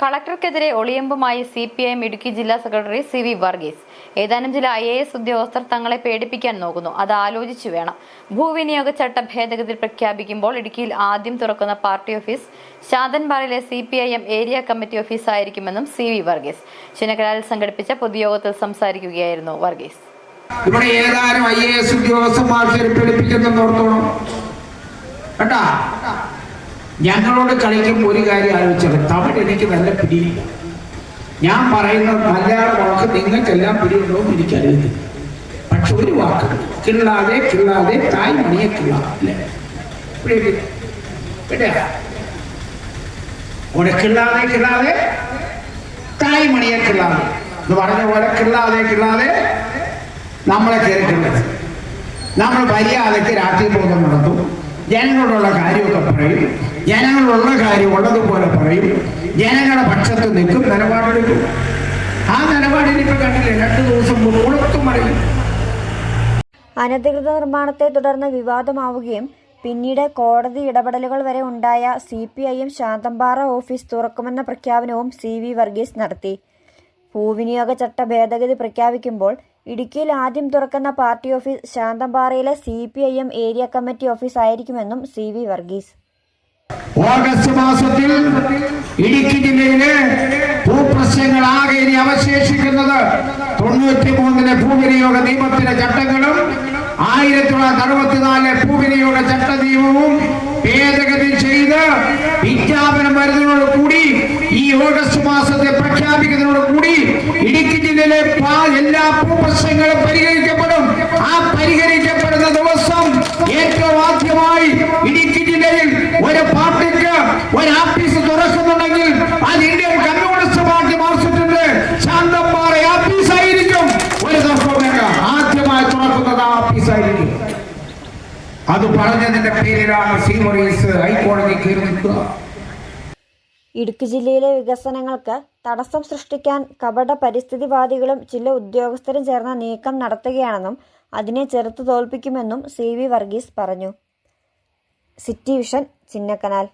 കളക്ടർക്കെതിരെ ഒളിയമ്പുമായി CPIM Idukki ജില്ലാ secretary CV Varghese. ഏതാനും ചില IAS ഉദ്യോഗസ്ഥർ തങ്ങളെ പേടിപ്പിക്കാൻ നോക്കുന്നു. അത് ആലോചിച്ചു വേണം. ഭൂവിനിയോഗ ചട്ട ഭേദഗതി പ്രഖ്യാപിക്കുമ്പോൾ ഇടുക്കിയിൽ ആദ്യം തുറക്കുന്ന പാർട്ടി ഓഫീസ് ശാന്തൻപാറയിലെ CPIM ഏരിയ കമ്മിറ്റി ഓഫീസായിരിക്കുമെന്നും CV വർഗീസ് ചിന്നക്കനാലിൽ സംഘടിപ്പിച്ച പൊതുയോഗത്തിൽ സംസാരിക്കുകയായിരുന്നു വർഗീസ്. ഇവിടെ ഏതാനും IAS ഉദ്യോഗസ്ഥന്മാരെ പേടിപ്പിക്കുന്നോർത്തോണം കേട്ടാ. ഞങ്ങളോട് കളിക്കുമ്പോൾ ഒരു കാര്യം ആലോചിച്ചത്, തമിഴ് എനിക്ക് നല്ല പിടിയില്ല. ഞാൻ പറയുന്ന മലയാള വാക്ക് നിങ്ങൾക്കെല്ലാം പിടിയുണ്ടോ എന്ന് എനിക്കറിയില്ല. പക്ഷെ ഒരു വാക്ക് കിള്ളാതെ കിള്ളാതെ തായ് മണിയെ കിള്ളാതെ കിള്ളാതെ കിള്ളാതെ തായ് മണിയെ കിള്ളാതെ എന്ന് പറഞ്ഞ പോലെ കിള്ളാതെ കിള്ളാതെ നമ്മളെ കേൾക്കുന്നത്. നമ്മൾ മര്യാദയ്ക്ക് രാഷ്ട്രീയ ബോധം നടത്തും. ജനങ്ങളോടുള്ള കാര്യമൊക്കെ പറയും. ജനങ്ങളുള്ള കാര്യം ഉള്ളതുപോലെ പറയും. ജനങ്ങളുടെ പക്ഷത്ത് നിൽക്കും, നിലപാടെടുക്കും. ആ നിലപാടിൽ ഇപ്പൊ കണ്ടില്ലേ, 2 ദിവസം മുമ്പ് പറയും. അനധികൃത നിർമ്മാണത്തെ തുടർന്ന് വിവാദമാവുകയും പിന്നീട് കോടതി ഇടപെടലുകൾ വരെ ഉണ്ടായ CPIM ശാന്തൻപാറ ഓഫീസ് തുറക്കുമെന്ന പ്രഖ്യാപനവും CV വർഗീസ് നടത്തി. ഭൂവിനിയോഗ ചട്ട ഭേദഗതി പ്രഖ്യാപിക്കുമ്പോൾ ഇടുക്കിയിൽ ആദ്യം തുറക്കുന്ന പാർട്ടി ഓഫീസ് ശാന്തൻപാറയിലെ CPIM ഏരിയ കമ്മിറ്റി ഓഫീസ് ആയിരിക്കുമെന്നും CV വർഗീസ്. ഓഗസ്റ്റ് മാസത്തിൽ ഇടുക്കി ജില്ലയിലെ ഭൂപ്രശ്നങ്ങളാകെ ഇനി അവശേഷിക്കുന്നത് 93 ഭൂവിനിയോഗ നിയമത്തിലെ ചട്ടങ്ങളും 1964 ഭൂവിനിയോഗ ചട്ട നിയമവും ഭേദഗതി ചെയ്ത് വിജ്ഞാപനം വരുന്നതോട് കൂടി ഈ ഓഗസ്റ്റ് മാസത്തെ പ്രഖ്യാപിക്കുന്നതോട് കൂടി ഇടുക്കി ജില്ലയിലെ എല്ലാ ഭൂപ്രശ്നങ്ങളും പരിഹരിക്കപ്പെടും. ആ പരിഹരിക്കപ്പെടുന്ന ദിവസം ഏറ്റവും ആദ്യമായി ഇടുക്കി ജില്ലയിൽ ഒരു പാർട്ടിക്ക് ഒരു ആഫീസ് തുറക്കുന്നുണ്ടെങ്കിൽ അത് ഇന്ത്യൻ കമ്മ്യൂണിസ്റ്റ് പാർട്ടി മാർക്സിസ്റ്റിന്റെ ശാന്തൻപാറ ആഫീസായിരിക്കും. ഒരു തർക്കവുമില്ല, ആദ്യമായി തുറക്കുന്നത് ആ ആഫീസായിരിക്കും. അത് പറഞ്ഞതിന്റെ പേരിലാണ് CV വർഗീസ് ഹൈക്കോടതി കയറി നിൽക്കുക. ഇടുക്കി ജില്ലയിലെ വികസനങ്ങൾക്ക് തടസ്സം സൃഷ്ടിക്കാൻ കപട പരിസ്ഥിതിവാദികളും ചില ഉദ്യോഗസ്ഥരും ചേർന്ന നീക്കം നടത്തുകയാണെന്നും അതിനെ ചെറുത്തു തോൽപ്പിക്കുമെന്നും CV വർഗീസ് പറഞ്ഞു. City vision, Chinnakanal.